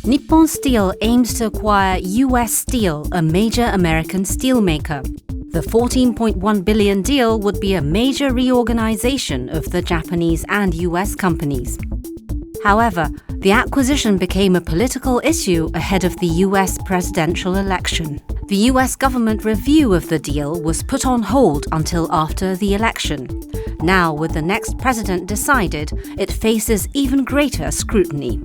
Nippon Steel aims to acquire US Steel, a major American steelmaker. The $14.1 billion deal would be a major reorganization of the Japanese and US companies. However, the acquisition became a political issue ahead of the US presidential election. The US government review of the deal was put on hold until after the election. Now, with the next president decided, it faces even greater scrutiny.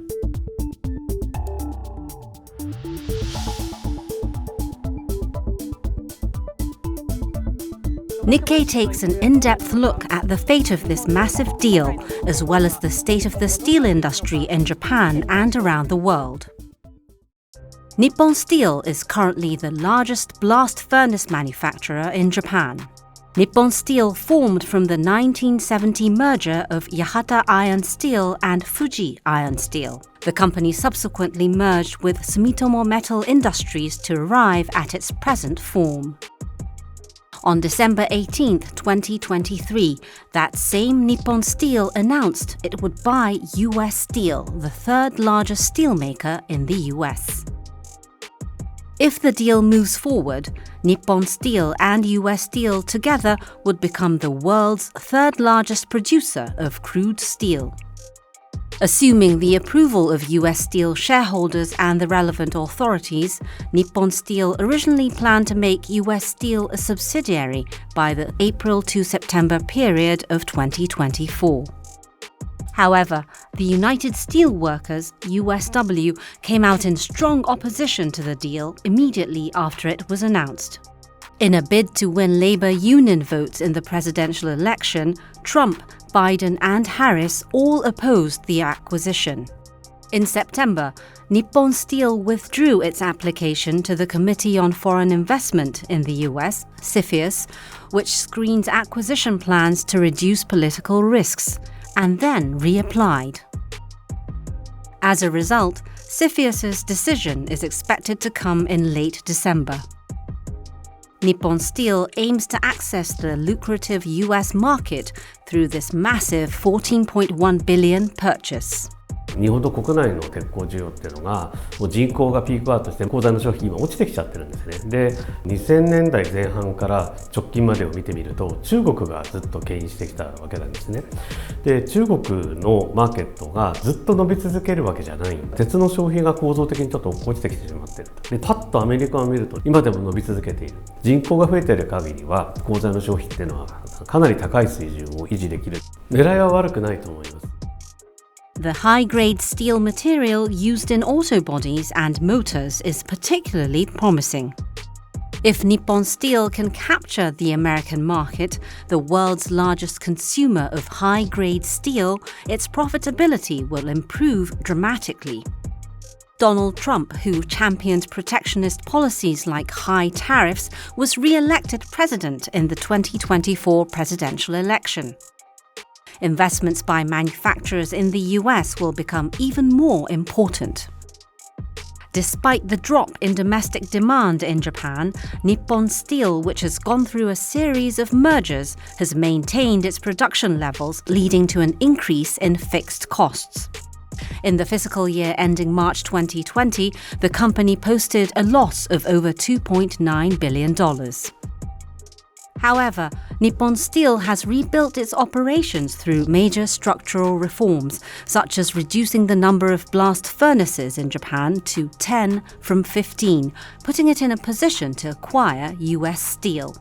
Nikkei takes an in-depth look at the fate of this massive deal, as well as the state of the steel industry in Japan and around the world. Nippon Steel is currently the largest blast furnace manufacturer in Japan. Nippon Steel formed from the 1970 merger of Yahata Iron Steel and Fuji Iron Steel. The company subsequently merged with Sumitomo Metal Industries to arrive at its present form. On December 18, 2023, that same Nippon Steel announced it would buy US Steel, the third largest steelmaker in the US. If the deal moves forward, Nippon Steel and US Steel together would become the world's third largest producer of crude steel. Assuming the approval of US Steel shareholders and the relevant authorities, Nippon Steel originally planned to make US Steel a subsidiary by the April to September period of 2024. However, the United Steelworkers, USW, came out in strong opposition to the deal immediately after it was announced. In a bid to win labor union votes in the presidential election, Trump, Biden and Harris all opposed the acquisition. In September, Nippon Steel withdrew its application to the Committee on Foreign Investment in the US, CFIUS, which screens acquisition plans to reduce political risks, and then reapplied. As a result, CFIUS's decision is expected to come in late December. Nippon Steel aims to access the lucrative US market through this massive $14.1 billion purchase. 日本の国内の鉄鋼需要っていうのがもう人口がピークアウトして鋼材の消費今落ちてきちゃってるんですね。で、2000年代前半から直近までを見てみると中国がずっと牽引してきたわけなんですね。で、中国のマーケットがずっと伸び続けるわけじゃない。鉄の消費が構造的にちょっと落っこちてきてしまっている。で、パッとアメリカを見ると今でも伸び続けている。人口が増えている限りは鋼材の消費っていうのはかなり高い水準を維持できる。狙いは悪くないと思います。The high-grade steel material used in auto bodies and motors is particularly promising. If Nippon Steel can capture the American market, the world's largest consumer of high-grade steel, its profitability will improve dramatically. Donald Trump, who championed protectionist policies like high tariffs, was re-elected president in the 2024 presidential election. Investments by manufacturers in the US will become even more important. Despite the drop in domestic demand in Japan, Nippon Steel, which has gone through a series of mergers, has maintained its production levels, leading to an increase in fixed costs. In the fiscal year ending March 2020, the company posted a loss of over $2.9 billion. However, Nippon Steel has rebuilt its operations through major structural reforms, such as reducing the number of blast furnaces in Japan to 10 from 15, putting it in a position to acquire US Steel.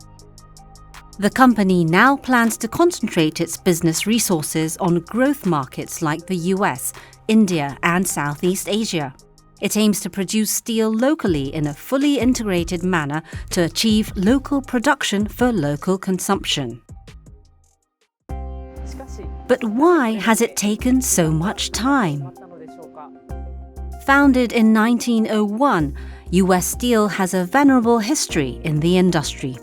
The company now plans to concentrate its business resources on growth markets like the US, India, and Southeast Asia. It aims to produce steel locally in a fully integrated manner to achieve local production for local consumption. But why has it taken so much time? Founded in 1901, US Steel has a venerable history in the industry.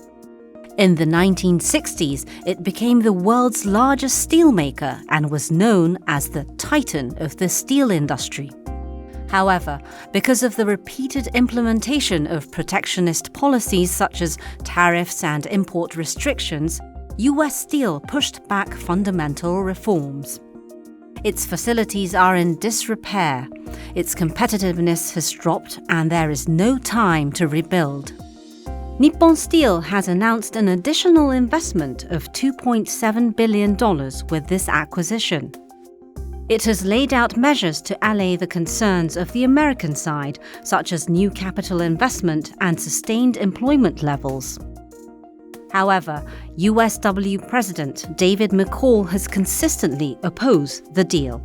In the 1960s, it became the world's largest steelmaker and was known as the titan of the steel industry. However, because of the repeated implementation of protectionist policies such as tariffs and import restrictions, US Steel pushed back fundamental reforms. Its facilities are in disrepair, its competitiveness has dropped, and there is no time to rebuild. Nippon Steel has announced an additional investment of $2.7 billion with this acquisition. It has laid out measures to allay the concerns of the American side, such as new capital investment and sustained employment levels. However, USW President David McCall has consistently opposed the deal.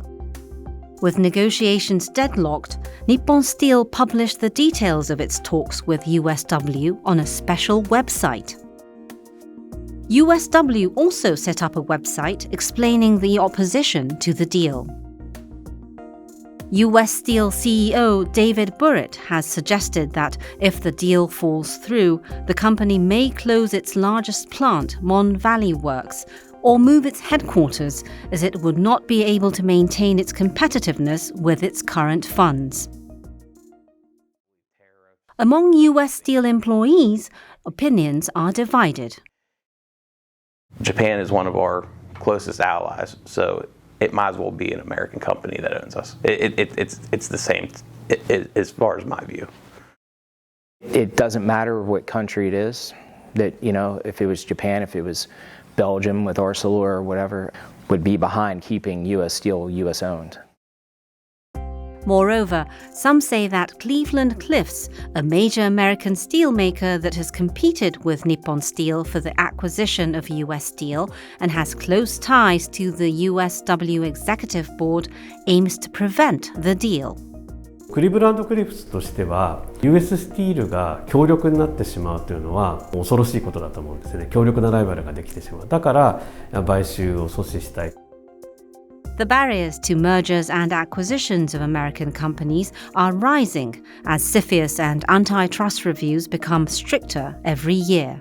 With negotiations deadlocked, Nippon Steel published the details of its talks with USW on a special website. USW also set up a website explaining the opposition to the deal. US Steel CEO David Burritt has suggested that if the deal falls through, the company may close its largest plant, Mon Valley Works, or move its headquarters, as it would not be able to maintain its competitiveness with its current funds. Among US Steel employees, opinions are divided. Japan is one of our closest allies, so it might as well be an American company that owns us. It's the same as far as my view. It doesn't matter what country it is, that, if it was Japan, if it was Belgium with Arcelor or whatever, would be behind keeping US Steel US owned. Moreover, some say that Cleveland Cliffs, a major American steelmaker that has competed with Nippon Steel for the acquisition of US Steel and has close ties to the USW Executive Board, aims to prevent the deal. クリブランドクリフスとしては US スティールが強力になってしまうというのは恐ろしいことだと思うんですね。強力なライバルができてしまう。だから買収を阻止したい。The barriers to mergers and acquisitions of American companies are rising as CFIUS and antitrust reviews become stricter every year.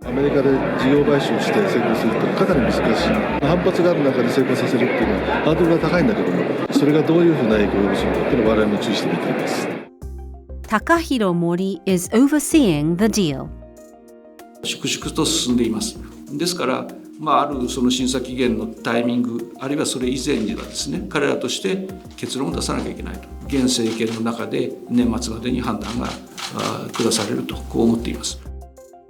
アメリカで事業買収して成功するってかなり難しい。反発がある中で成功させるっていうのはハードルが高いんだけども、それがどういうふうな影響を及ぼすのかっていうのを我々も注意して見ています。Takahiro Mori is overseeing the deal. 粛々と進んでいます。ですから、あるその審査期限のタイミング、あるいはそれ以前にはですね、彼らとして結論を出さなきゃいけないと。現政権の中で年末までに判断が下されると、こう思っています。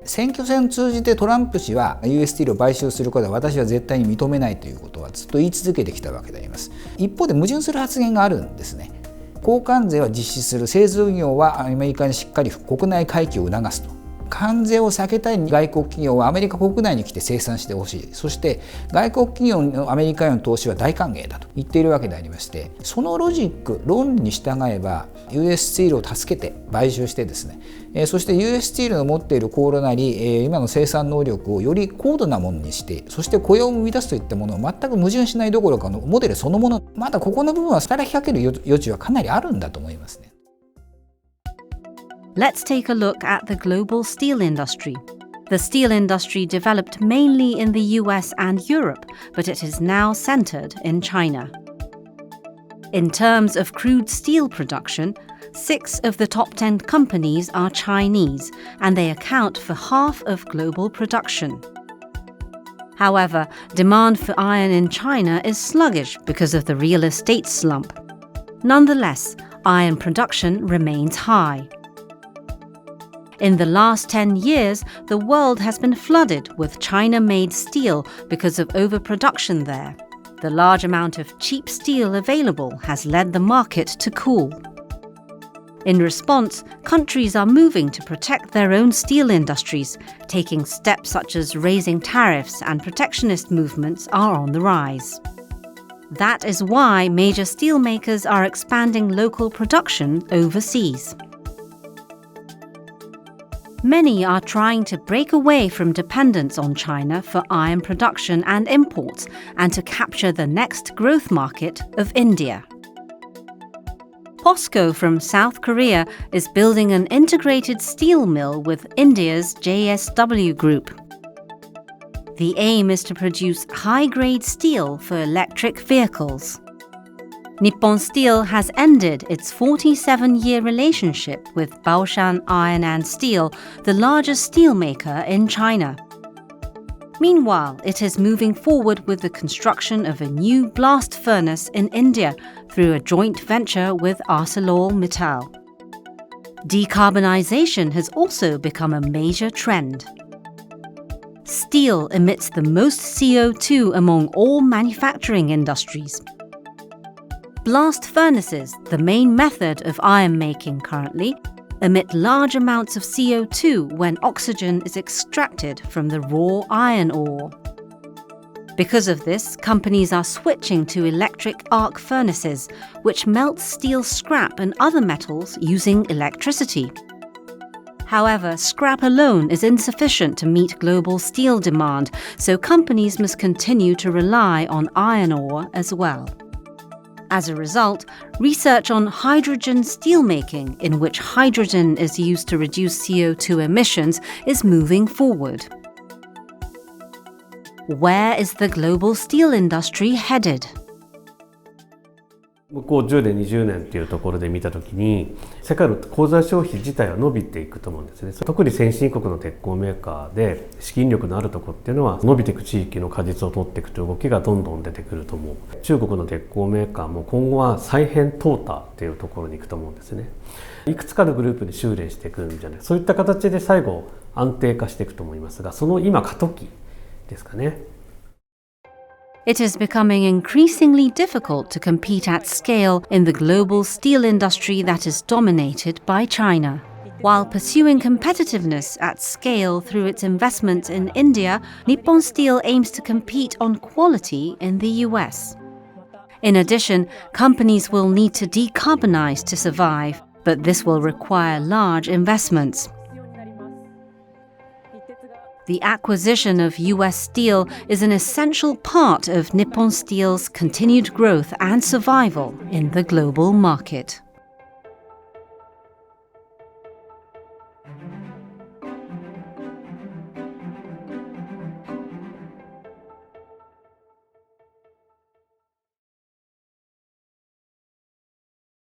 選挙戦を通じてトランプ氏は US スティールを買収することは私は絶対に認めないということはずっと言い続けてきたわけであります。一方で矛盾する発言があるんですね。交換税は実施する、製造業はアメリカにしっかり国内回帰を促すと。関税を避けたい外国企業はアメリカ国内に来て生産してほしい。そして外国企業のアメリカへの投資は大歓迎だと言っているわけでありまして、そのロジック、論理に従えば US スティールを助けて買収してですね、そして US スティールの持っている高炉なり今の生産能力をより高度なものにして、そして雇用を生み出すといったものを全く矛盾しないどころかのモデルそのもの、まだここの部分は働きかける余地はかなりあるんだと思いますね。Let's take a look at the global steel industry. The steel industry developed mainly in the US and Europe, but it is now centered in China. In terms of crude steel production, 6 of the top 10 companies are Chinese, and they account for half of global production. However, demand for iron in China is sluggish because of the real estate slump. Nonetheless, iron production remains high. In the last 10 years, the world has been flooded with China-made steel because of overproduction there. The large amount of cheap steel available has led the market to cool. In response, countries are moving to protect their own steel industries, taking steps such as raising tariffs, and protectionist movements are on the rise. That is why major steelmakers are expanding local production overseas. Many are trying to break away from dependence on China for iron production and imports and to capture the next growth market of India. POSCO from South Korea is building an integrated steel mill with India's JSW Group. The aim is to produce high-grade steel for electric vehicles. Nippon Steel has ended its 47-year relationship with Baoshan Iron and Steel, the largest steelmaker in China. Meanwhile, it is moving forward with the construction of a new blast furnace in India through a joint venture with ArcelorMittal. Decarbonization has also become a major trend. Steel emits the most CO2 among all manufacturing industries. Blast furnaces, the main method of iron making currently, emit large amounts of CO2 when oxygen is extracted from the raw iron ore. Because of this, companies are switching to electric arc furnaces, which melt steel scrap and other metals using electricity. However, scrap alone is insufficient to meet global steel demand, so companies must continue to rely on iron ore as well. As a result, research on hydrogen steelmaking, in which hydrogen is used to reduce CO2 emissions, is moving forward. Where is the global steel industry headed? 向こう10年20年っていうところで見たときに世界の鋼材消費自体は伸びていくと思うんですね。特に先進国の鉄鋼メーカーで資金力のあるところっていうのは伸びていく地域の果実を取っていくという動きがどんどん出てくると思う。中国の鉄鋼メーカーも今後は再編淘汰っていうところに行くと思うんですね。いくつかのグループに修練していくんじゃない、そういった形で最後安定化していくと思いますが、その今過渡期ですかね。It is becoming increasingly difficult to compete at scale in the global steel industry that is dominated by China. While pursuing competitiveness at scale through its investment in India, Nippon Steel aims to compete on quality in the US. In addition, companies will need to decarbonize to survive, but this will require large investments. The acquisition of US steel is an essential part of Nippon Steel's continued growth and survival in the global market.